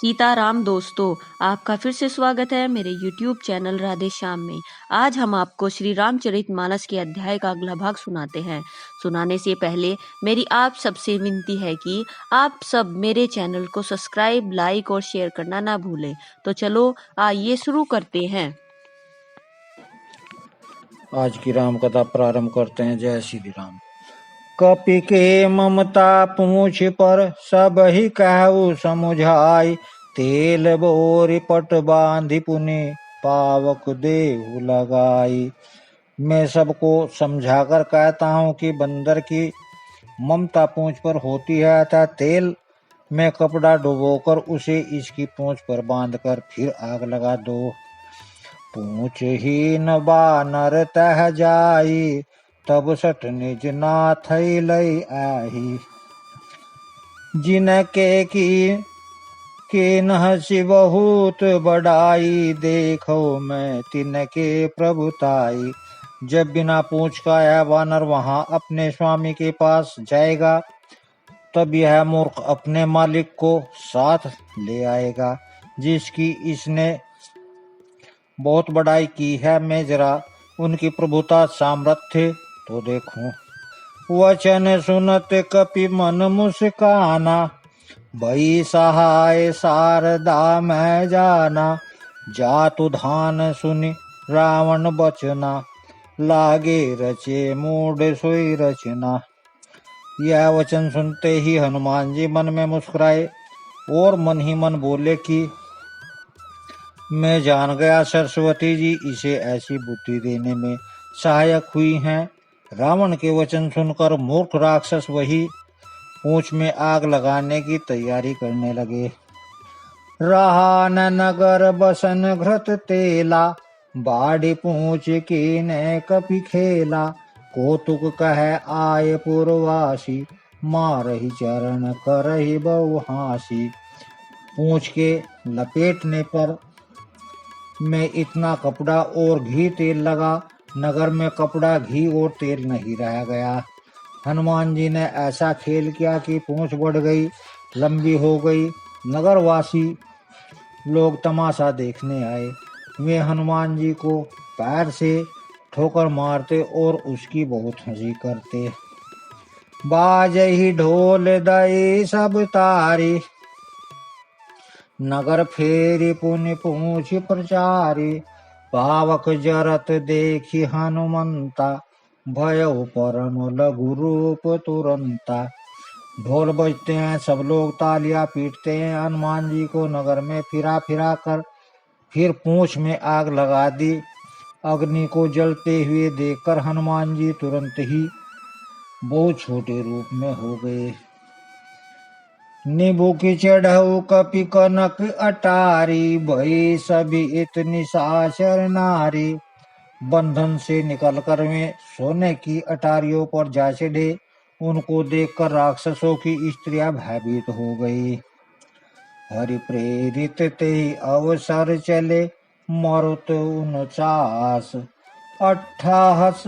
सीताराम दोस्तों, आपका फिर से स्वागत है मेरे YouTube चैनल राधे श्याम में। आज हम आपको श्री रामचरितमानस के अध्याय का अगला भाग सुनाते हैं। सुनाने से पहले मेरी आप सबसे विनती है कि आप सब मेरे चैनल को सब्सक्राइब, लाइक और शेयर करना ना भूलें। तो चलो आइए शुरू करते हैं। आज की राम कथा प्रारंभ करते हैं। जय श्री राम। कपि के ममता पूछ पर सब ही कहु समुझाई। तेल बोरी पट बांधि पुनि पावक देहु लगाई। मैं सबको समझाकर कहता हूँ कि बंदर की ममता पूंछ पर होती है, अतः तेल में कपड़ा डुबोकर उसे इसकी पूंछ पर बांधकर फिर आग लगा दो। पूछहीन बानर तह जाई, तब सठ निज नाथ लई आही। जिनके की हंसी बहुत बढ़ाई, देखो मैं तिनके प्रभुताई। जब बिना पूछ का यह वानर वहां अपने स्वामी के पास जाएगा, तब यह मूर्ख अपने मालिक को साथ ले आएगा जिसकी इसने बहुत बड़ाई की है। मैं जरा उनकी प्रभुता सामर्थ्य तो देखूं। वचन सुनत कपि मन मुस्काना, भई सहाय शारदा मैं जाना। जातु धान सुनि रावण बचना, लागे रचे मूढ़ सोई रचना। यह वचन सुनते ही हनुमान जी मन में मुस्कुराए और मन ही मन बोले कि मैं जान गया सरस्वती जी इसे ऐसी बुद्धि देने में सहायक हुई हैं। रावण के वचन सुनकर मूर्ख राक्षस वही पूंछ में आग लगाने की तैयारी करने लगे। रहा न नगर बसन घृत तेला, बाड़ी पूंछ कीने कपि खेला। कौतुक कहे आय पुरवासी, मारहि चरण करहि बहु हासी। पूंछ के लपेटने पर में इतना कपड़ा और घी तेल लगा, नगर में कपड़ा घी और तेल नहीं रह गया। हनुमान जी ने ऐसा खेल किया कि पूंछ बढ़ गई, लंबी हो गई। नगरवासी लोग तमाशा देखने आए। वे हनुमान जी को पैर से ठोकर मारते और उसकी बहुत हंसी करते। बाजहि ढोल दई सब तारी, नगर फेरी पुनि पूछ प्रचारी। पावक जरत देखी हनुमंता, भयउ परम लघु रूप तुरंता। ढोल बजते हैं, सब लोग तालियां पीटते हैं। हनुमान जी को नगर में फिरा फिरा कर फिर पूंछ में आग लगा दी। अग्नि को जलते हुए देखकर हनुमान जी तुरंत ही बहुत छोटे रूप में हो गए। नींबू की चढ़ऊ कपि कनक अटारी, भई सभी इतनी साचर नारी। बंधन से निकलकर वे सोने की अटारियों पर जा चढ़े। उनको देखकर राक्षसों की स्त्रियां भयभीत हो गई। हरि प्रेरित ते अवसर चले, मरुत 49। अट्ठाहस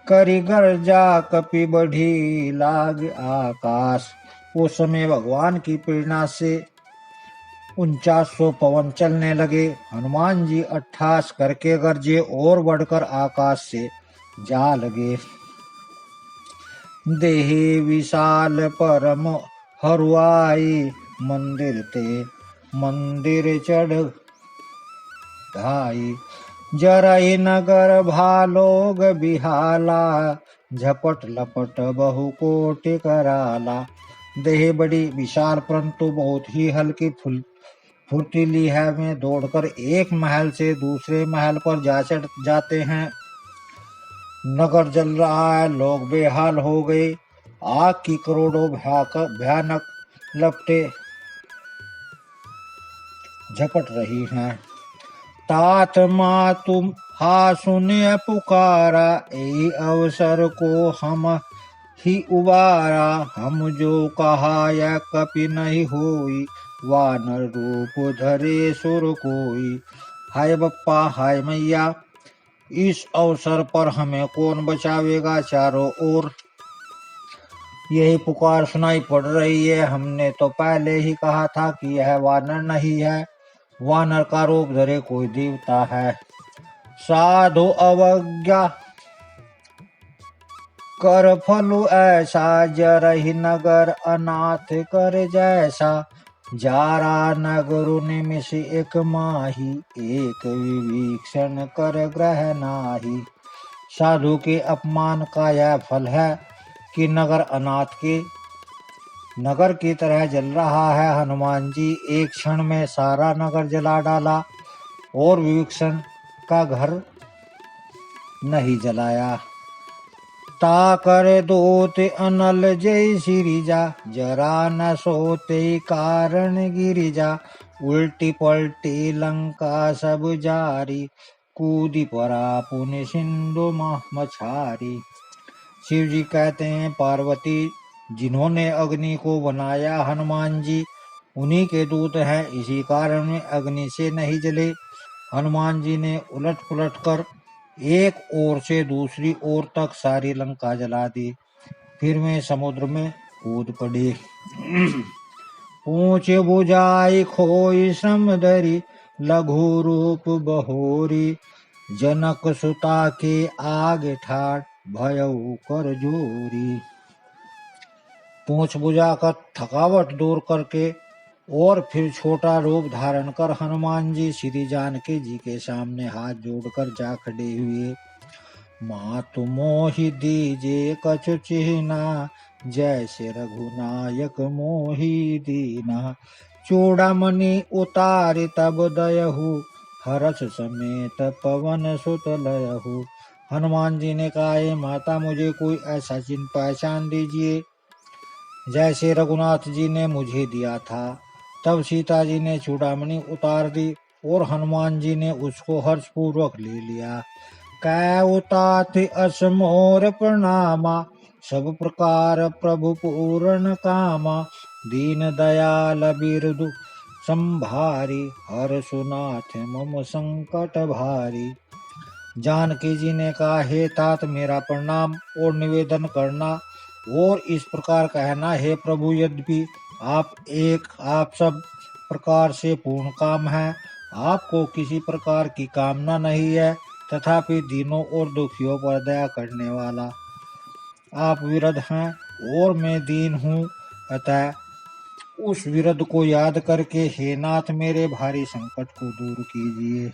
करि गर्जा, कपि बढ़ी लाग आकाश। उस समय भगवान की प्रेरणा से 4900 पवन चलने लगे। हनुमान जी अट्ठास करके गरजे और बढ़कर आकाश से जा लगे। देहि विशाल परम हरुआई, मंदिर ते मंदिर चढ़ धाई। जरहि नगर भालोग बिहाला, झपट लपट बहु कोटि कराला। देह बड़ी विशाल परंतु बहुत ही हल्की फुर्तीली है। वे दौड़कर एक महल से दूसरे महल पर जाते हैं। नगर जल रहा है, लोग बेहाल हो गए। आग की करोड़ों भयानक लपटें झपट रही हैं। तात मातु हा सुनिय पुकारा, यही अवसर को हम ही उबारा। हम जो कहा यह कपि नहीं होई, वानर रूप धरे सुर कोई। हाय बप्पा, हाय मैया, इस अवसर पर हमें कौन बचावेगा। चारों ओर यही पुकार सुनाई पड़ रही है। हमने तो पहले ही कहा था कि यह वानर नहीं है, वानर का रूप धरे कोई देवता है। साधु अवज्ञा कर फलु ऐसा, जरहि नगर अनाथ कर जैसा। जारा नगरु निमिष एक माही, एक विभीषण कर ग्रह नाही। साधु के अपमान का यह फल है कि नगर अनाथ के नगर की तरह जल रहा है। हनुमान जी एक क्षण में सारा नगर जला डाला और विभीषण का घर नहीं जलाया। ता कर दोते अनल जय सिरिजा, जरा न सोते कारण गिरिजा। उल्टी पलटी लंका सब जारी, कूदी परा पुण्य सिंधु मछारी। शिव जी कहते हैं, पार्वती जिन्होंने अग्नि को बनाया हनुमान जी उन्हीं के दूत हैं, इसी कारण में अग्नि से नहीं जले। हनुमान जी ने उलट पुलट कर एक ओर से दूसरी ओर तक सारी लंका जला दी। फिर वे समुद्र में कूद पड़े। पूछ बुझाई खोई समदरी, लघु रूप बहोरी। जनक सुता के आगे ठाड़, भयउ कर जोरी। पूछ बुझाकर थकावट दूर करके और फिर छोटा रूप धारण कर हनुमान जी श्री जानकी जी के सामने हाथ जोड़कर जा खड़े हुए। मातु मोहि दीजे कछु चिन्हा, जैसे रघुनायक मोहि दीना। चूड़ामणि उतारि तब दयहु, हर्ष समेत पवन सुत लयहु। हनुमान जी ने कहा, माता मुझे कोई ऐसा चिन्ह पहचान दीजिए जैसे रघुनाथ जी ने मुझे दिया था। तब सीता जी ने चूड़ामणि उतार दी और हनुमान जी ने उसको हर्षपूर्वक ले लिया। कै उतात असमोर प्रणामा, सब प्रकार प्रभु पूर्ण कामा। दीन दयाल बिरदु संभारी, हर सुनाथ मम संकट भारी। जानकी जी ने कहा, हे तात मेरा प्रणाम और निवेदन करना और इस प्रकार कहना, हे प्रभु यद्यपि आप सब प्रकार से पूर्ण काम है, आपको किसी प्रकार की कामना नहीं है, तथापि दीनों और दुखियों पर दया करने वाला आप विरध हैं और मैं दीन हूँ। अतः उस विरध को याद करके हे नाथ मेरे भारी संकट को दूर कीजिए।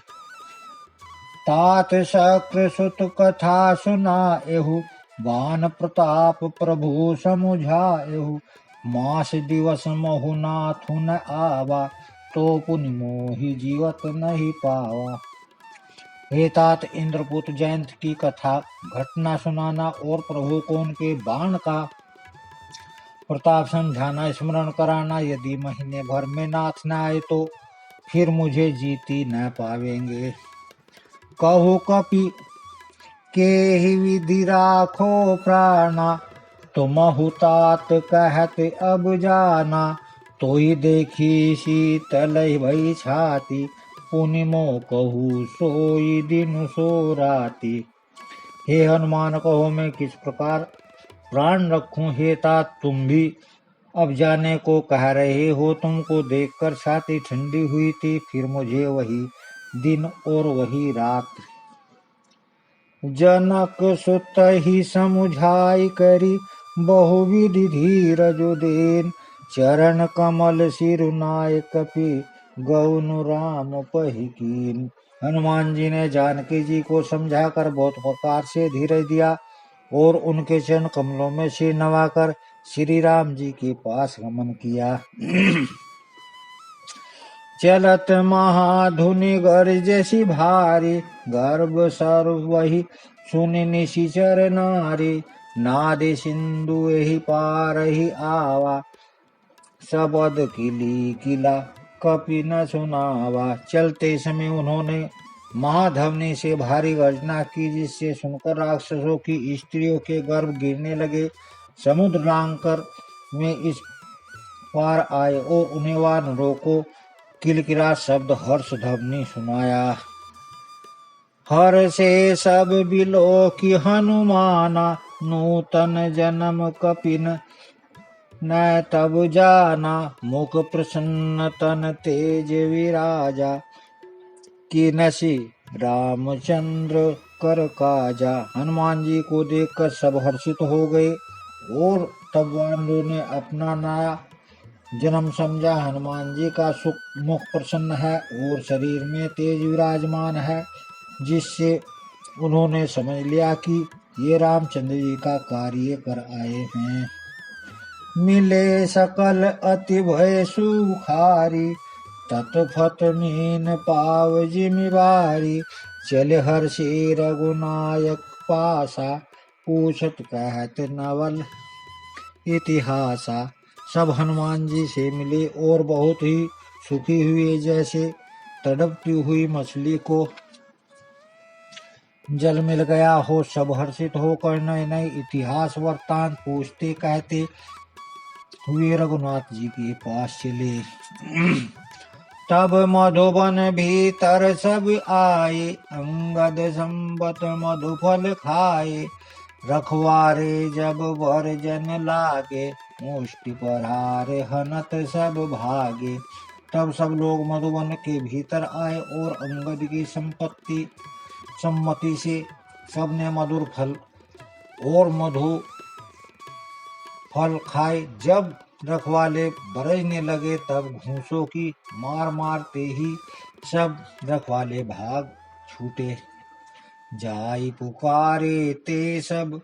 तात शक्र सुत कथा सुनाएहु, बान प्रताप प्रभु समुझाएहु। मास दिवस महु नाथु न आवा, तो पुनि मोहि जीवत नहीं पावा। हे तात, इंद्रपुत्र जयंत की कथा घटना सुनाना और प्रभु को उनके बाण का प्रताप समझाना, स्मरण कराना। यदि महीने भर में नाथ न आए तो फिर मुझे जीती न पावेंगे। कहु कपि के ही विधि राखो प्राणा, तुमहु तात कहत अब जाना। तो ही देखी शीतल भई छाती, पुनि मो कहू सोई दिन सो राती। हे हनुमान, कहो मैं किस प्रकार प्राण रखूं। हे तात, तुम भी अब जाने को कह रहे हो। तुमको देखकर छाती ठंडी हुई थी, फिर मुझे वही दिन और वही रात। जनक सुत ही समुझाई करी, बहुविधि धीरज देन। चरण कमल सिरुनाय कपि, गौनु राम पहि कीन। हनुमान जी ने जानकी जी को समझाकर बहुत प्रकार से धीरज दिया और उनके चरण कमलों में सिर नवाकर श्री राम जी के पास गमन किया। चलत महाधुनि गर्जसि भारी, गर्भ सर्व वही सुनि निशिचर नारी। नादि सिंधु एहि पारहि आवा, सबद किली किला कपि न सुनावा। चलते समय उन्होंने महाधवनी से भारी गर्जना की, जिससे सुनकर राक्षसों की स्त्रियों के गर्भ गिरने लगे। समुद्र लांघकर वे इस पार आए और उन्हें वानरों को किलकिला शब्द हर्ष ध्वनि सुनाया। हर से सब बिलो की हनुमाना, नूतन जन्म कपिन न तब जाना मुख प्रसन्न तन तेज विराजा, कि नसी रामचंद्र कर काजा। हनुमान जी को देखकर सब हर्षित हो गए और तब वानरों ने अपना नया जन्म समझा। हनुमान जी का मुख प्रसन्न है और शरीर में तेज विराजमान है, जिससे उन्होंने समझ लिया कि ये रामचंद्र जी का कार्य कर आए हैं। मिले सकल अति भय सुखारी, तत्फत मीन पाव जिमिवारी। चले हर्षि रघुनायक पासा, पूछत कहत नवल इतिहासा। सब हनुमान जी से मिले और बहुत ही सुखी हुए, जैसे तड़पती हुई मछली को जल मिल गया हो। सब हर्षित होकर नए नए इतिहास वृत्तांत पूछते कहते हुए रघुनाथ जी के पास चले। तब मधुबन भीतर सब आए, अंगद संबत मधुफल खाए। रखवारे जब वर्जन लागे, मुष्टि प्रहार हनत सब भागे। तब सब लोग मधुबन के भीतर आए और अंगद की सम्मति से सबने मधुर फल और मधु फल खाए। जब रखवाले बरसने लगे तब घूंसों की मार मारते ही सब रखवाले भाग छूटे। जाई पुकारे ते सब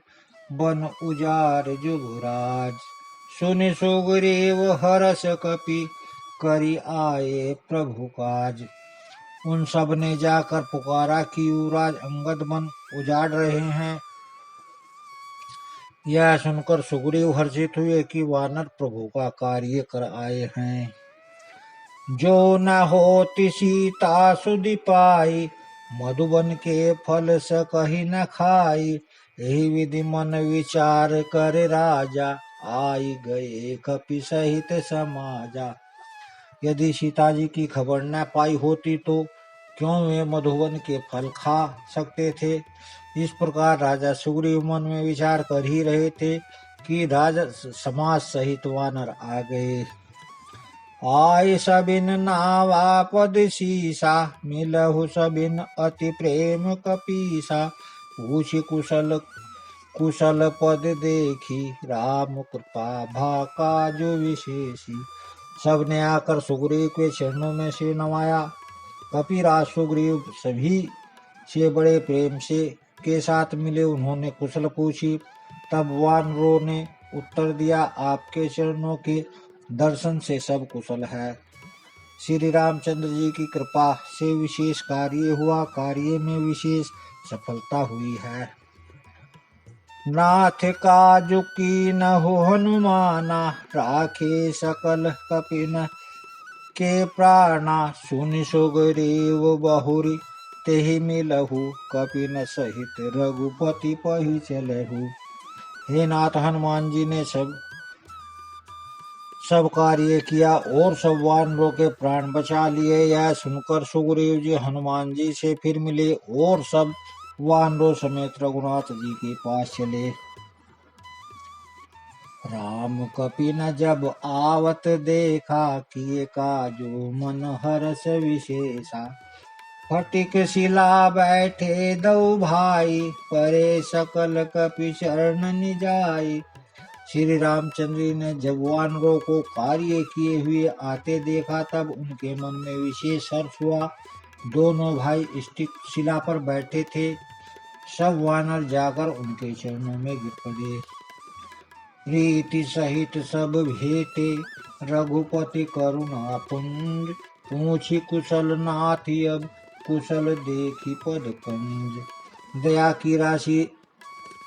बन उजार जुगराज, सुनि सुग्रीव हरस कपि करी आए प्रभु काज। उन सब ने जाकर पुकारा कि युवराज अंगद बन उजाड़ रहे हैं। यह सुनकर सुग्रीव हर्षित हुए कि वानर प्रभु का कार्य कर आए हैं। जो न होति सीता सुधि पाई, मधुबन के फल स कही न खाई। यही विधि मन विचार कर राजा, आई गए कपि सहित समाजा। यदि सीता जी की खबर न पाई होती तो क्यों वे मधुबन के फल खा सकते थे। इस प्रकार राजा सुग्रीव मन में विचार कर ही रहे थे कि राजा समाज सहित वानर आ गए। आय सबिन नावा पद सीसा, मिलहु सबिन अति प्रेम कपीसा। पूछि कुशल कुशल पद देखी, राम कृपा भा काजु विशेषी। सबने आकर सुग्रीव के चरणों में सिर नवाया। कपिराज सुग्रीव सभी से बड़े प्रेम से के साथ मिले। उन्होंने कुशल पूछी। तब वानरों ने उत्तर दिया, आपके चरणों के दर्शन से सब कुशल है। श्री रामचंद्र जी की कृपा से विशेष कार्य हुआ, कार्य में विशेष सफलता हुई है। नाथ काजु कीन्हु हनुमाना, राखे सकल कपिन के प्राणा। सुनि सुग्रीव बहुरी तेहि मिलहु, कपिन सहित रघुपति पहि चलहु। हे नाथ, हनुमान जी ने सब कार्य किया और सब वानरों के प्राण बचा लिए। यह सुनकर सुग्रीव जी हनुमान जी से फिर मिले और सब वानरों समेत रघुनाथ जी के पास चले। राम कपिन जब आवत देखा, किए काजू मन हर्ष विशेषा। फटिक शिला बैठे दो भाई, परे सकल कपि चरण निजाई। श्री रामचंद्र जी ने जब वानरों को कार्य किए हुए आते देखा तब उनके मन में विशेष हर्ष हुआ। दोनों भाई शिला पर बैठे थे। सब वानर जाकर उनके चरणों में गिर पड़े। प्रीति सहित सब भेटे, रघुपति करुणा पुंज। पूछी कुशल नाथ अब, कुशल देखी पद कंज। दया की राशि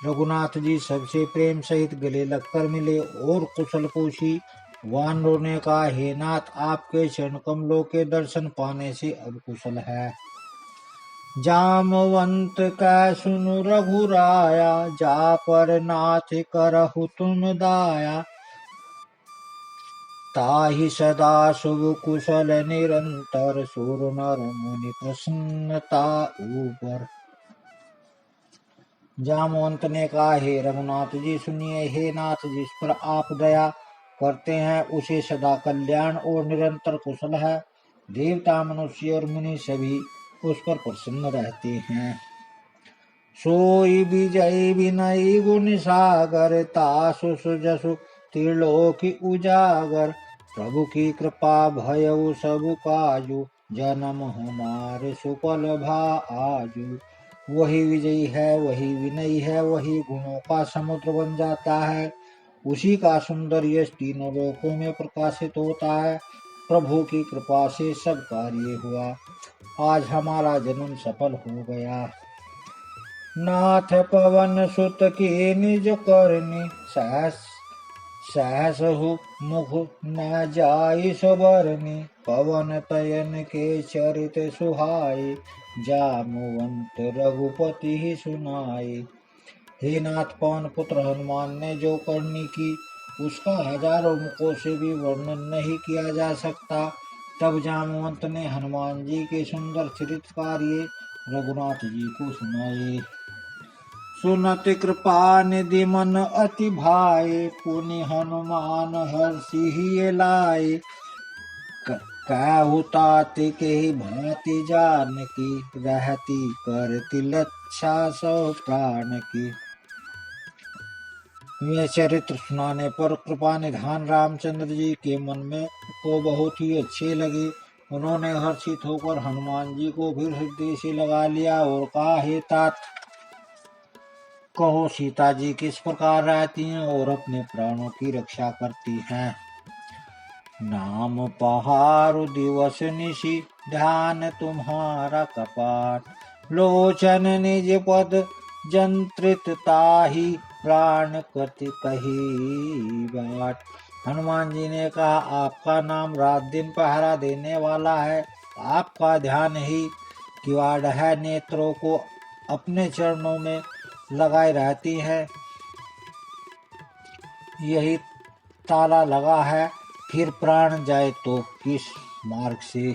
रघुनाथ जी सबसे प्रेम सहित गले लगकर मिले और कुशल पूछी। वानरों ने कहा, हे नाथ, आपके चरण कमलों के दर्शन पाने से अब कुशल है। जामवंत का सुनु रघुराया, जा पर नाथ करहु तुम दाया। ताहि सदा शुभ कुशल निरंतर, सुर नर मुनि प्रसन्नता ऊपर। जामवंत ने कहा, हे रघुनाथ जी सुनिए। हे नाथ, जिस पर आप दया करते हैं उसे सदा कल्याण और निरंतर कुशल है। देवता, मनुष्य और मुनि सभी उस पर प्रसन्न रहते हैं। सोई विजय विनय गुण सागर, तासु सुजसु त्रिलोकी उजागर। प्रभु की कृपा भयउ सब काजु, जन्म हमारे सुफल भा आजु। वही विजयी है, वही विनयी है, वही गुणों का समुद्र बन जाता है। उसी का सुंदर यश तीनों लोकों में प्रकाशित होता है। प्रभु की कृपा से सब कार्य हुआ, आज हमारा जन्म सफल हो गया। नाथ पवन सुत की निज करनी, सहस सहसहु मुख न जाई सबरनी। पवन तयन के चरित सुहाई, जामुवंत रघुपति ही सुनाई। हे नाथ, पवन पुत्र हनुमान ने जो करनी की, उसका हजारों मुखों से भी वर्णन नहीं किया जा सकता। तब जामवंत ने हनुमान जी के सुंदर चरित्र कार्य रघुनाथ जी को सुनाए। सुनत कृपा निधि मन अति भाए, पुनि हनुमान हर्षि ही लाए। कहु तात के भांति जानकी, रहती करती लक्षा सौ प्राण की। वे चरित्र सुनाने पर कृपा निधान रामचंद्र जी के मन में को बहुत ही अच्छे लगे। उन्होंने हर्षित होकर हनुमान जी को फिर हृदय से लगा लिया और कहा, हे तात, कहो सीता जी किस प्रकार रहती हैं और अपने प्राणों की रक्षा करती हैं। नाम पहारु दिवस निशि, ध्यान तुम्हारा कपाट। लोचन निज पद जंत्रित ताहि, प्राण कति कही बाट। हनुमान जी ने कहा, आपका नाम रात दिन पहरा देने वाला है। आपका ध्यान ही किवाड़ है, नेत्रों को अपने चरणों में लगाए रहती है। यही ताला लगा है, फिर प्राण जाए तो किस मार्ग से।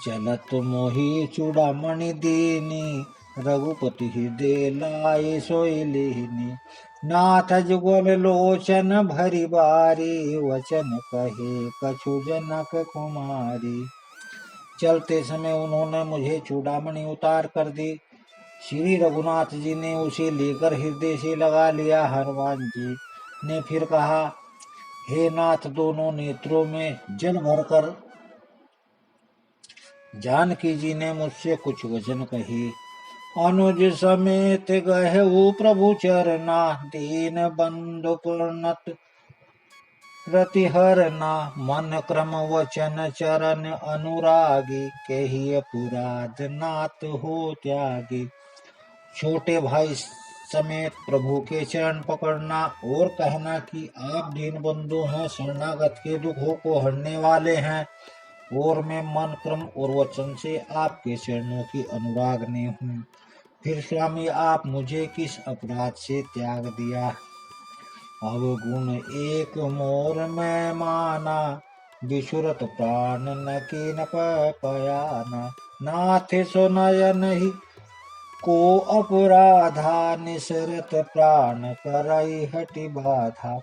चलत मोहि चूड़ामणि दीनी, रघुपति हृदय लाए सोई लेनी। नाथ जुगल लोचन भरी बारी, वचन कहे कछु जनक कुमारी। चलते समय उन्होंने मुझे चूड़ामणि उतार कर दी। श्री रघुनाथ जी ने उसे लेकर हृदय से लगा लिया। हनुमान जी ने फिर कहा, हे नाथ, दोनों नेत्रों में जल भरकर जानकी जी ने मुझसे कुछ वचन कहे। अनुज समेत गहु प्रभु चरना, दीन बंधु प्रणत रति हरना। मन क्रम वचन चरण अनुरागी, कही अपराध नाथ हो त्यागी। छोटे भाई समेत प्रभु के चरण पकड़ना और कहना कि आप दीन बंधु हैं, शरणागत के दुखों को हरने वाले हैं, और मैं मन क्रम और वचन से आपके चरणों की अनुरागनी हूँ। फिर स्वामी, आप मुझे किस अपराध से त्याग दिया। अवगुण एक मोर में माना, विसुरत प्राण न कीन पयाना। नाथ सुनयन ही को अपराधा, निसरत प्राण करई हटि बाधा।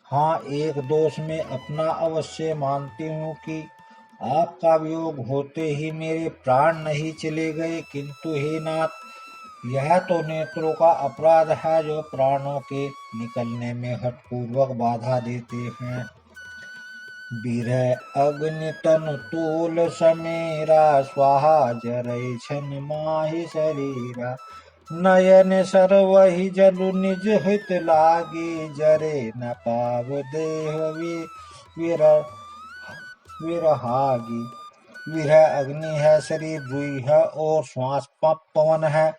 हाँ, एक दोष में अपना अवश्य मानती हूँ कि आपका वियोग होते ही मेरे प्राण नहीं चले गए, किंतु हे नाथ, यह तो नेत्रों का अपराध है जो प्राणों के निकलने में हठपूर्वक बाधा देते हैं। बिरह अग्नि तनु तूल समेरा, स्वाहा जरई छन माहि शरीरा। नयन सरवहि जलु निज हित लागी, जरे न पाव देह विरहागी। विरह अग्नि है, शरीर रुई है और श्वास पवन है।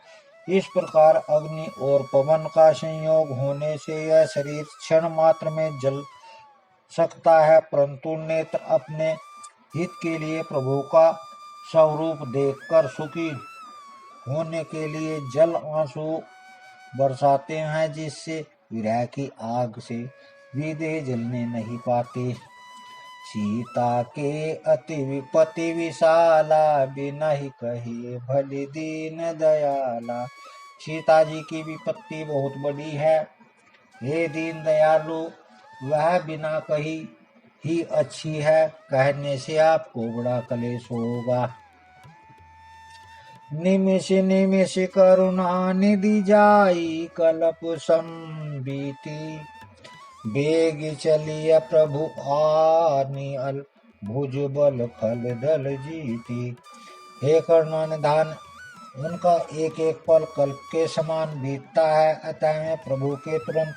इस प्रकार अग्नि और पवन का संयोग होने से यह शरीर क्षण मात्र में जल सकता है, परंतु नेत्र अपने हित के लिए प्रभु का स्वरूप देखकर सुखी होने के लिए जल आंसू बरसाते हैं, जिससे विरह की आग से भी देह जलने नहीं पाते। सीता के अति विपत्ति विशाला, बिनहि कहे भली दीन दयाला। सीता जी की विपत्ति बहुत बड़ी है, हे दीन दयालु, वह बिना कही ही अच्छी है, कहने से आपको बड़ा क्लेश होगा। निमिष निमिष करुणा निधि जाई, कल्प संबीती। बेग चलिया प्रभु आनिअल, भुज बल खल दल जीती। हे करुणा निधान, उनका एक एक पल कल्प के समान बीतता है, अतः में प्रभु के तुरंत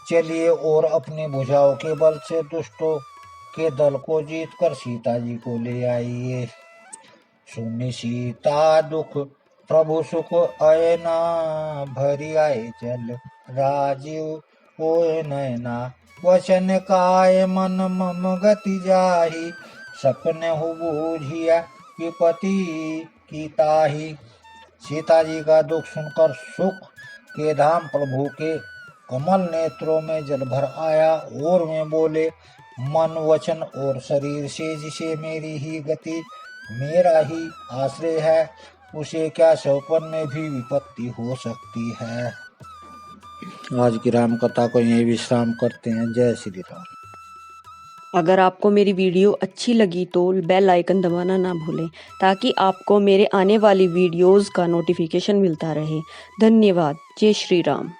चलिए और अपनी भुजाओं के बल से दुष्टों के दल को जीतकर सीता जी को ले आइए। सुनि सीता दुख प्रभु सुख अयना, भरी आए जल राजीव होए नयना। वचन काय मन मम गति जाहि, सपने हु बूझिया विपति की ताहि। सीता जी का दुख सुनकर सुख के धाम प्रभु के कमल नेत्रों में जल भर आया और वे बोले, मन वचन और शरीर से जिसे मेरी ही गति मेरा ही आश्रय है, उसे क्या सौपन में भी विपत्ति हो सकती है। आज की राम कथा को यहीं विश्राम करते हैं। जय श्री राम। अगर आपको मेरी वीडियो अच्छी लगी तो बेल आइकन दबाना ना भूलें, ताकि आपको मेरे आने वाली वीडियोस का नोटिफिकेशन मिलता रहे। धन्यवाद। जय श्री राम।